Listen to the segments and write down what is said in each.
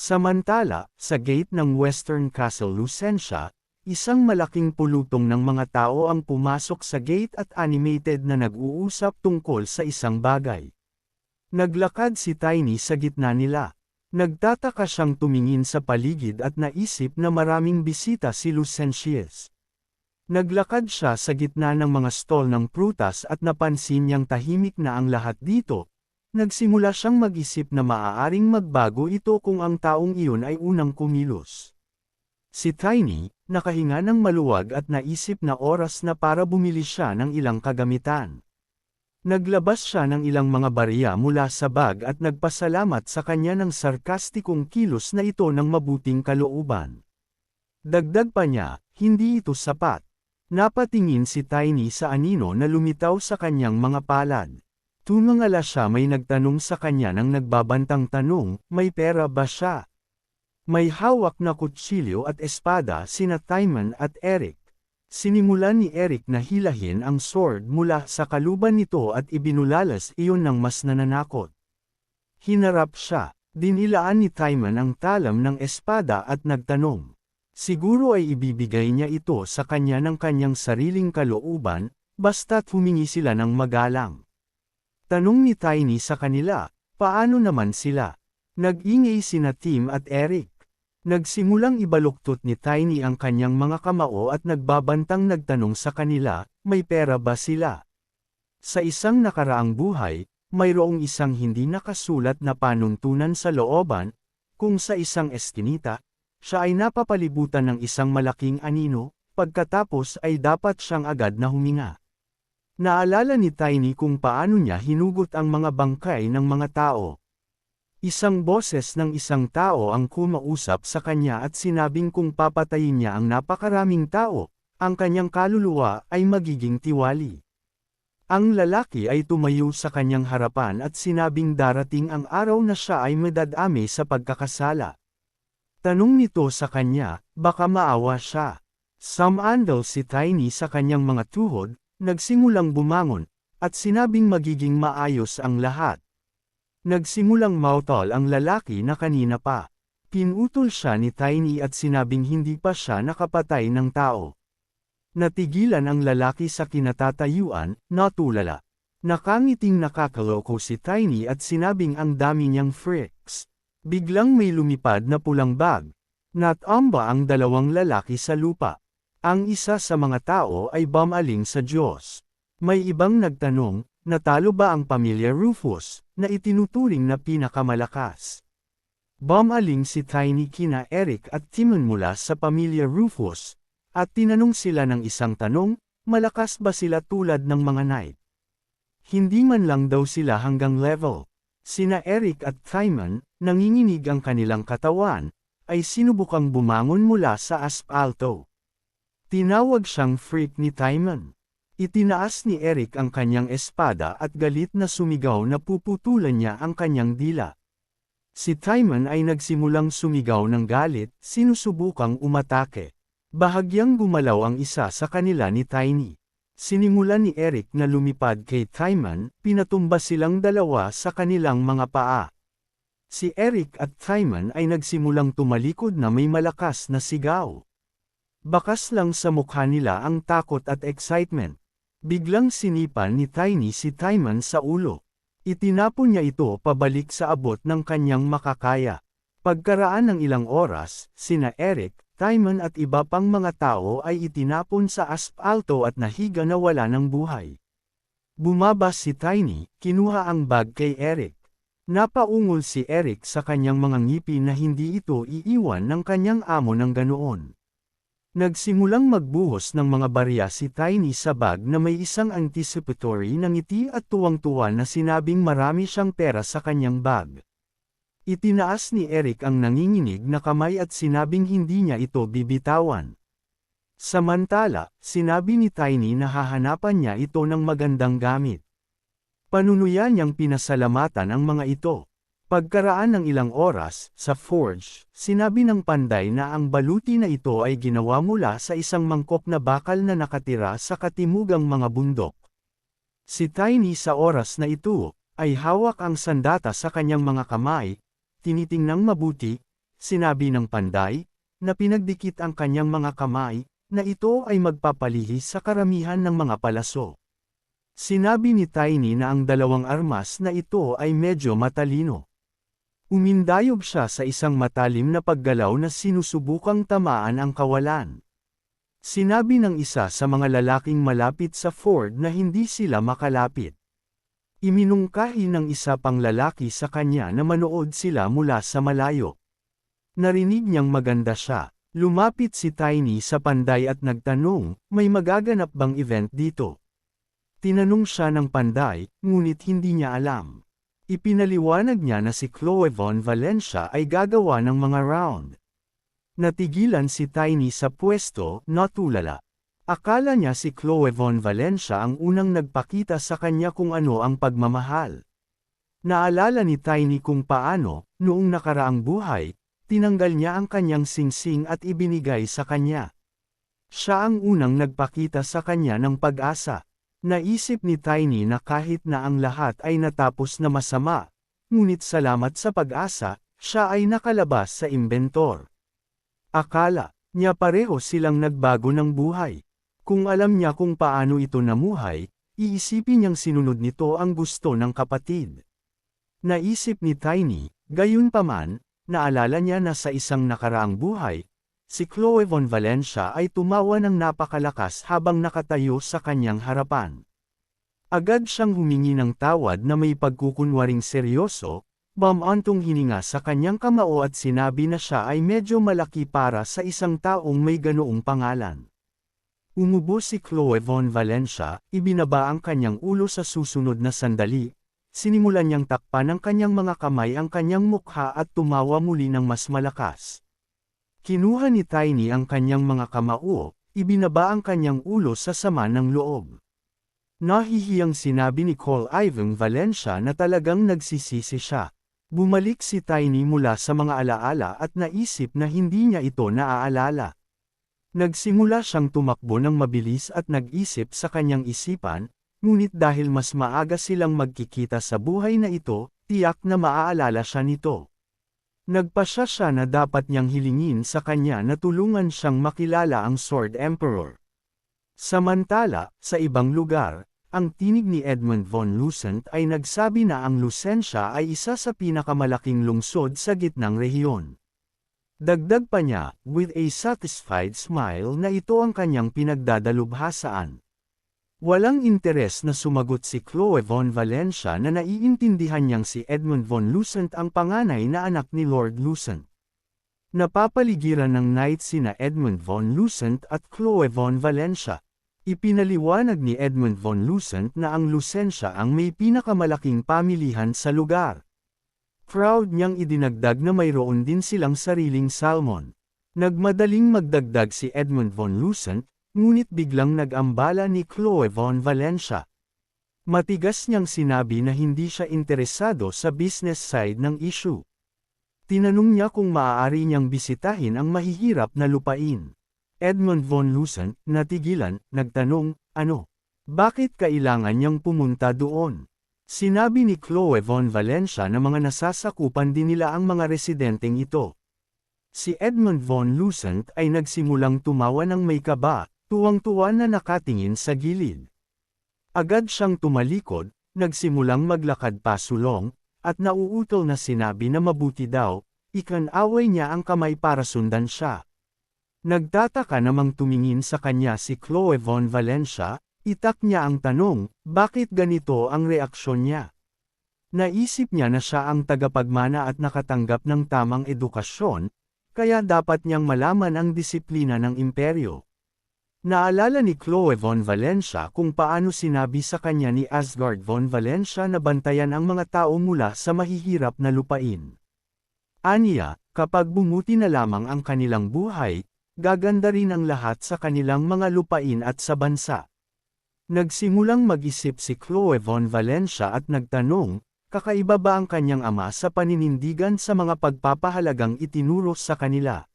Samantala, sa gate ng Western Castle Lucentia, isang malaking pulutong ng mga tao ang pumasok sa gate at animated na nag-uusap tungkol sa isang bagay. Naglakad si Tiny sa gitna nila. Nagtataka siyang tumingin sa paligid at naisip na maraming bisita si Lucentius. Naglakad siya sa gitna ng mga stall ng prutas at napansin niyang tahimik na ang lahat dito. Nagsimula siyang mag-isip na maaaring magbago ito kung ang taong iyon ay unang kumilos. Si Tiny, nakahinga ng maluwag at naisip na oras na para bumili siya ng ilang kagamitan. Naglabas siya ng ilang mga barya mula sa bag at nagpasalamat sa kanya ng sarkastikong kilos na ito ng mabuting kalooban. Dagdag pa niya, hindi ito sapat. Napatingin si Tiny sa anino na lumitaw sa kanyang mga palad. Tumangala siya, may nagtanong sa kanya ng nagbabantang tanong, may pera ba siya? May hawak na kutsilyo at espada sina Timon at Eric. Sinimulan ni Eric na hilahin ang sword mula sa kaluban nito at ibinulalas iyon ng mas nananakot. Hinarap siya, dinilaan ni Timon ang talam ng espada at nagtanong. Siguro ay ibibigay niya ito sa kanya ng kanyang sariling kalooban, basta't humingi sila ng magalang. Tanong ni Tiny sa kanila, paano naman sila? Nag-ingay sina Tim at Eric. Nagsimulang ibaluktot ni Tiny ang kanyang mga kamao at nagbabantang nagtanong sa kanila, may pera ba sila? Sa isang nakaraang buhay, mayroong isang hindi nakasulat na panuntunan sa looban, kung sa isang eskinita, siya ay napapalibutan ng isang malaking anino, pagkatapos ay dapat siyang agad na huminga. Naalala ni Tiny kung paano niya hinugot ang mga bangkay ng mga tao. Isang boses ng isang tao ang kumausap sa kanya at sinabing kung papatayin niya ang napakaraming tao, ang kanyang kaluluwa ay magiging tiwali. Ang lalaki ay tumayo sa kanyang harapan at sinabing darating ang araw na siya ay madadami sa pagkakasala. Tanong nito sa kanya, baka maawa siya. Sumandal si Tiny sa kanyang mga tuhod, nagsimulang bumangon, at sinabing magiging maayos ang lahat. Nagsimulang mautol ang lalaki na kanina pa. Pinutol siya ni Tiny at sinabing hindi pa siya nakapatay ng tao. Natigilan ang lalaki sa kinatatayuan, natulala. Nakangiting nakakaloko si Tiny at sinabing ang dami niyang freaks. Biglang may lumipad na pulang bag. Natamba ang dalawang lalaki sa lupa. Ang isa sa mga tao ay bumaling sa Diyos. May ibang nagtanong, natalo ba ang pamilya Rufus, na itinuturing na pinakamalakas? Bumaling si Tiny kina Eric at Timon mula sa pamilya Rufus, at tinanong sila ng isang tanong, malakas ba sila tulad ng mga knight? Hindi man lang daw sila hanggang level. Sina Eric at Timon, nanginginig ang kanilang katawan, ay sinubukang bumangon mula sa aspalto. Tinawag siyang freak ni Timon. Itinaas ni Eric ang kanyang espada at galit na sumigaw na puputulan niya ang kanyang dila. Si Timon ay nagsimulang sumigaw ng galit, sinusubukang umatake. Bahagyang gumalaw ang isa sa kanila ni Tiny. Sinimulan ni Eric na lumipad kay Timon, pinatumba silang dalawa sa kanilang mga paa. Si Eric at Timon ay nagsimulang tumalikod na may malakas na sigaw. Bakas lang sa mukha nila ang takot at excitement. Biglang sinipan ni Tiny si Timon sa ulo. Itinapon niya ito pabalik sa abot ng kanyang makakaya. Pagkaraan ng ilang oras, sina Eric, Timon at iba pang mga tao ay itinapon sa aspalto at nahiga na wala ng buhay. Bumaba si Tiny, kinuha ang bag kay Eric. Napaungol si Eric sa kanyang mga ngipin na hindi ito iiwan ng kanyang amo ng ganoon. Nagsimulang magbuhos ng mga barya si Tiny sa bag na may isang anticipatory na ngiti at tuwang-tuwa na sinabing marami siyang pera sa kanyang bag. Itinaas ni Eric ang nanginginig na kamay at sinabing hindi niya ito bibitawan. Samantala, sinabi ni Tiny na hahanapan niya ito ng magandang gamit. Panunuyan niyang pinasalamatan ang mga ito. Pagkaraan ng ilang oras, sa forge, sinabi ng panday na ang baluti na ito ay ginawa mula sa isang mangkok na bakal na nakatira sa katimugang mga bundok. Si Tiny sa oras na ito, ay hawak ang sandata sa kanyang mga kamay, tinitingnang mabuti, sinabi ng panday, na pinagdikit ang kanyang mga kamay, na ito ay magpapalihis sa karamihan ng mga palaso. Sinabi ni Tiny na ang dalawang armas na ito ay medyo matalino. Umindayog siya sa isang matalim na paggalaw na sinusubukang tamaan ang kawalan. Sinabi ng isa sa mga lalaking malapit sa Ford na hindi sila makalapit. Iminungkahi ng isa pang lalaki sa kanya na manood sila mula sa malayo. Narinig niyang maganda siya. Lumapit si Tiny sa panday at nagtanong, may magaganap bang event dito? Tinanong siya ng panday, ngunit hindi niya alam. Ipinaliwanag niya na si Chloe Von Valencia ay gagawa ng mga round. Natigilan si Tiny sa pwesto, natulala. Akala niya si Chloe Von Valencia ang unang nagpakita sa kanya kung ano ang pagmamahal. Naalala ni Tiny kung paano, noong nakaraang buhay, tinanggal niya ang kanyang singsing at ibinigay sa kanya. Siya ang unang nagpakita sa kanya ng pag-asa. Naisip ni Tiny na kahit na ang lahat ay natapos na masama, ngunit salamat sa pag-asa, siya ay nakalabas sa imbentor. Akala niya pareho silang nagbago ng buhay. Kung alam niya kung paano ito namuhay, iisipin niyang sinunod nito ang gusto ng kapatid. Naisip ni Tiny, gayunpaman, naalala niya na sa isang nakaraang buhay, si Chloe Von Valencia ay tumawa ng napakalakas habang nakatayo sa kanyang harapan. Agad siyang humingi ng tawad na may pagkukunwaring seryoso, bumantong hininga sa kanyang kamao at sinabi na siya ay medyo malaki para sa isang taong may ganoong pangalan. Umubo si Chloe Von Valencia, ibinaba ang kanyang ulo sa susunod na sandali, sinimulan niyang takpan ng kanyang mga kamay ang kanyang mukha at tumawa muli ng mas malakas. Kinuha ni Tiny ang kanyang mga kamao, ibinaba ang kanyang ulo sa sama ng loob. Nahihiyang sinabi ni Cole Ivan Valencia na talagang nagsisisi siya. Bumalik si Tiny mula sa mga alaala at naisip na hindi niya ito naaalala. Nagsimula siyang tumakbo ng mabilis at nag-isip sa kanyang isipan, ngunit dahil mas maaga silang magkikita sa buhay na ito, tiyak na maaalala siya nito. Nagpasya siya na dapat niyang hilingin sa kanya na tulungan siyang makilala ang Sword Emperor. Samantala, sa ibang lugar, ang tinig ni Edmund von Lucent ay nagsabi na ang Lucentia ay isa sa pinakamalaking lungsod sa gitnang rehiyon. Dagdag pa niya, with a satisfied smile na ito ang kanyang pinagdadalubhasaan. Walang interes na sumagot si Chloe Von Valencia na naiintindihan niyang si Edmund von Lucent ang panganay na anak ni Lord Lucent. Napapaligiran ng knight sina Edmund von Lucent at Chloe Von Valencia. Ipinaliwanag ni Edmund von Lucent na ang Lucentia ang may pinakamalaking pamilihan sa lugar. Proud niyang idinagdag na mayroon din silang sariling salmon. Nagmadaling magdagdag si Edmund von Lucent, ngunit biglang nag-ambala ni Chloe Von Valencia. Matigas niyang sinabi na hindi siya interesado sa business side ng issue. Tinanong niya kung maaari niyang bisitahin ang mahihirap na lupain. Edmund von Lucent, natigilan, nagtanong, ano? Bakit kailangan niyang pumunta doon? Sinabi ni Chloe Von Valencia na mga nasasakupan din nila ang mga residenteng ito. Si Edmund von Lucent ay nagsimulang tumawa ng may kaba, tuwang-tuwa na nakatingin sa gilid. Agad siyang tumalikod, nagsimulang maglakad pasulong, at nauutol na sinabi na mabuti daw, ikan-away niya ang kamay para sundan siya. Nagtataka namang tumingin sa kanya si Chloe Von Valencia, itak niya ang tanong, bakit ganito ang reaksyon niya? Naisip niya na siya ang tagapagmana at nakatanggap ng tamang edukasyon, kaya dapat niyang malaman ang disiplina ng imperyo. Naalala ni Chloe Von Valencia kung paano sinabi sa kanya ni Asgard Von Valencia na bantayan ang mga tao mula sa mahihirap na lupain. Aniya, kapag bumuti na lamang ang kanilang buhay, gaganda rin ang lahat sa kanilang mga lupain at sa bansa. Nagsimulang mag-isip si Chloe Von Valencia at nagtanong, kakaiba ba ang kanyang ama sa paninindigan sa mga pagpapahalagang itinuro sa kanila?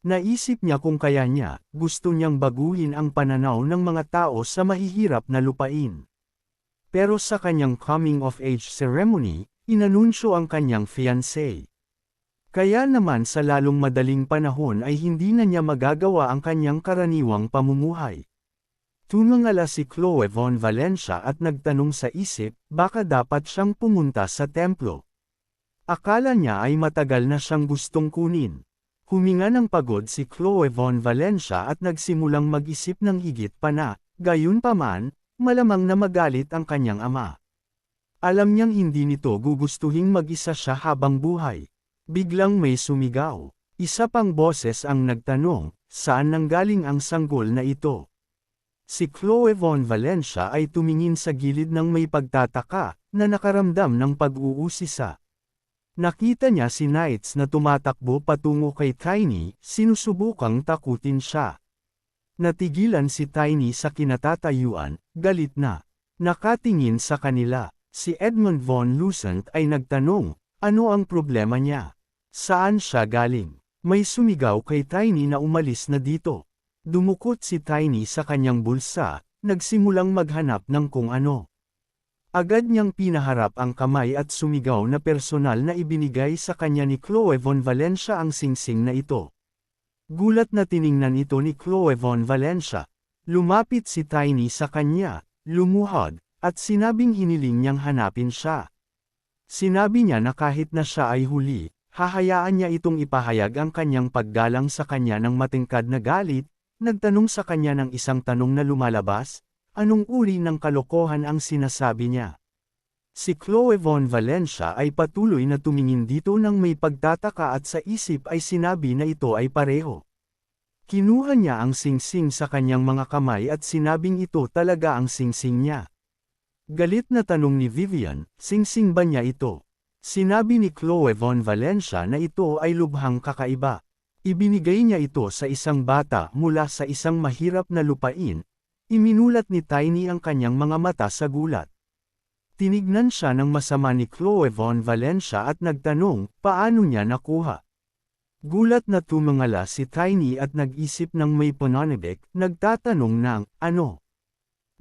Naisip niya kung kaya niya, gusto niyang baguhin ang pananaw ng mga tao sa mahihirap na lupain. Pero sa kanyang coming-of-age ceremony, inanunsyo ang kanyang fiancé. Kaya naman sa lalong madaling panahon ay hindi na niya magagawa ang kanyang karaniwang pamumuhay. Tumangala si Chloe Von Valencia at nagtanong sa isip, baka dapat siyang pumunta sa templo. Akala niya ay matagal na siyang gustong kunin. Huminga ng pagod si Chloe Von Valencia at nagsimulang mag-isip ng higit pa na, gayunpaman, malamang na magalit ang kanyang ama. Alam niyang hindi nito gugustuhing mag-isa siya habang buhay. Biglang may sumigaw. Isa pang boses ang nagtanong, saan nanggaling ang sanggol na ito? Si Chloe Von Valencia ay tumingin sa gilid ng may pagtataka, na nakaramdam ng pag-uusisa. Nakita niya si Knights na tumatakbo patungo kay Tiny, sinusubukang takutin siya. Natigilan si Tiny sa kinatatayuan, galit na. Nakatingin sa kanila, si Edmund Von Lucent ay nagtanong, ano ang problema niya? Saan siya galing? May sumigaw kay Tiny na umalis na dito. Dumukot si Tiny sa kanyang bulsa, nagsimulang maghanap ng kung ano. Agad niyang pinaharap ang kamay at sumigaw na personal na ibinigay sa kanya ni Chloe Von Valencia ang singsing na ito. Gulat na tiningnan ito ni Chloe Von Valencia. Lumapit si Tiny sa kanya, lumuhod, at sinabing hiniling niyang hanapin siya. Sinabi niya na kahit na siya ay huli, hahayaan niya itong ipahayag ang kanyang paggalang sa kanya ng matingkad na galit, nagtanong sa kanya ng isang tanong na lumalabas, anong uri ng kalokohan ang sinasabi niya? Si Chloe Von Valencia ay patuloy na tumingin dito ng may pagtataka at sa isip ay sinabi na ito ay pareho. Kinuha niya ang singsing sa kanyang mga kamay at sinabing ito talaga ang singsing niya. Galit na tanong ni Vivian, singsing ba niya ito? Sinabi ni Chloe Von Valencia na ito ay lubhang kakaiba. Ibinigay niya ito sa isang bata mula sa isang mahirap na lupain. Iminulat ni Tiny ang kanyang mga mata sa gulat. Tinignan siya ng masama ni Chloe Von Valencia at nagtanong, paano niya nakuha? Gulat na tumangala si Tiny at nag-isip ng may pananabik, nagtatanong ng, ano?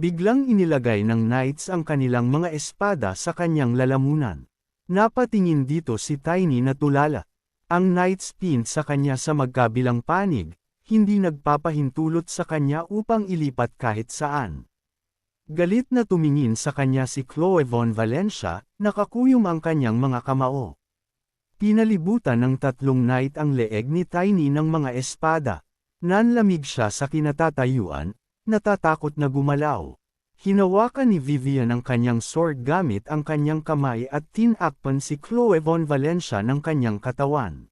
Biglang inilagay ng Knights ang kanilang mga espada sa kanyang lalamunan. Napatingin dito si Tiny na tulala. Ang Knights pin sa kanya sa magkabilang panig, hindi nagpapahintulot sa kanya upang ilipat kahit saan. Galit na tumingin sa kanya si Chloe Von Valencia, nakakuyom ang kanyang mga kamao. Pinalibutan ng tatlong knight ang leeg ni Tiny ng mga espada. Nanlamig siya sa kinatatayuan, natatakot na gumalaw. Hinawakan ni Vivian ang kanyang sword gamit ang kanyang kamay at tinakpan si Chloe Von Valencia ng kanyang katawan.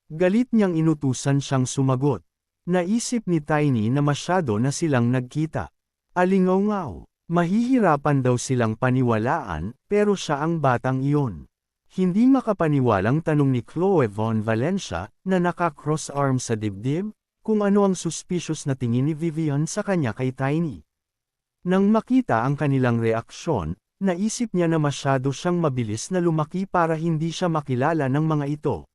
Galit niyang inutusan siyang sumagot. Naisip ni Tiny na masyado na silang nagkita. Alingaw-ngaw, mahihirapan daw silang paniwalaan, pero siya ang batang iyon. Hindi makapaniwalang tanong ni Chloe Von Valencia, na naka-cross-arm sa dibdib, kung ano ang suspicious na tingin ni Vivian sa kanya kay Tiny. Nang makita ang kanilang reaksyon, naisip niya na masyado siyang mabilis na lumaki para hindi siya makilala ng mga ito.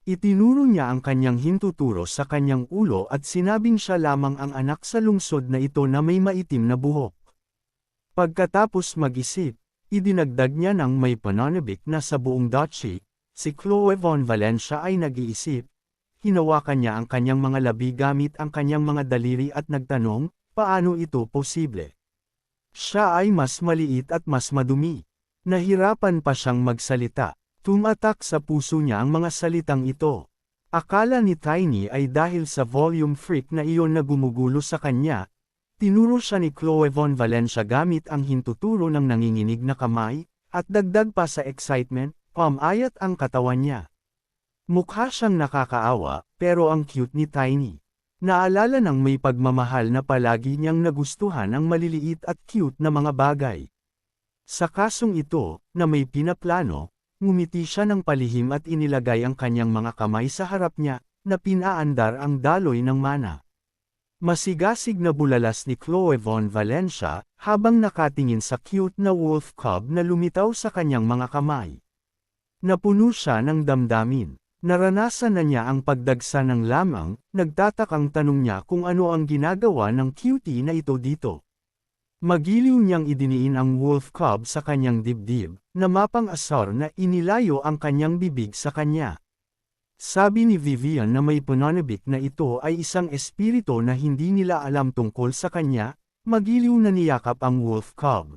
Itinuro niya ang kanyang hintuturo sa kanyang ulo at sinabing siya lamang ang anak sa lungsod na ito na may maitim na buhok. Pagkatapos mag-isip, idinagdag niya ng may pananabik na sa buong duchy, si Chloe Von Valencia ay nag-iisip. Hinawakan niya ang kanyang mga labi gamit ang kanyang mga daliri at nagtanong, paano ito posible? Siya ay mas maliit at mas madumi. Nahirapan pa siyang magsalita. Tumatak sa puso niya ang mga salitang ito. Akala ni Tiny ay dahil sa volume freak na iyon na gumugulo sa kanya. Tinuro siya ni Chloe Von Valencia gamit ang hintuturo ng nanginginig na kamay, at dagdag pa sa excitement, pamayat ang katawan niya. Mukha siyang nakakaawa, pero ang cute ni Tiny. Naalala ng may pagmamahal na palagi niyang nagustuhan ang maliliit at cute na mga bagay. Sa kasong ito, na may pinaplano, ngumiti siya ng palihim at inilagay ang kanyang mga kamay sa harap niya, na pinaandar ang daloy ng mana. Masigasig na bulalas ni Chloe Von Valencia, habang nakatingin sa cute na wolf cub na lumitaw sa kanyang mga kamay. Napuno siya ng damdamin. Naranasan na niya ang pagdagsa ng lamang, nagtatakang tanong niya kung ano ang ginagawa ng cutie na ito dito. Magiliw niyang idiniin ang wolf cub sa kanyang dibdib, na mapang-asar na inilayo ang kanyang bibig sa kanya. Sabi ni Vivian na may pananabik na ito ay isang espiritu na hindi nila alam tungkol sa kanya, magiliw na niyakap ang wolf cub.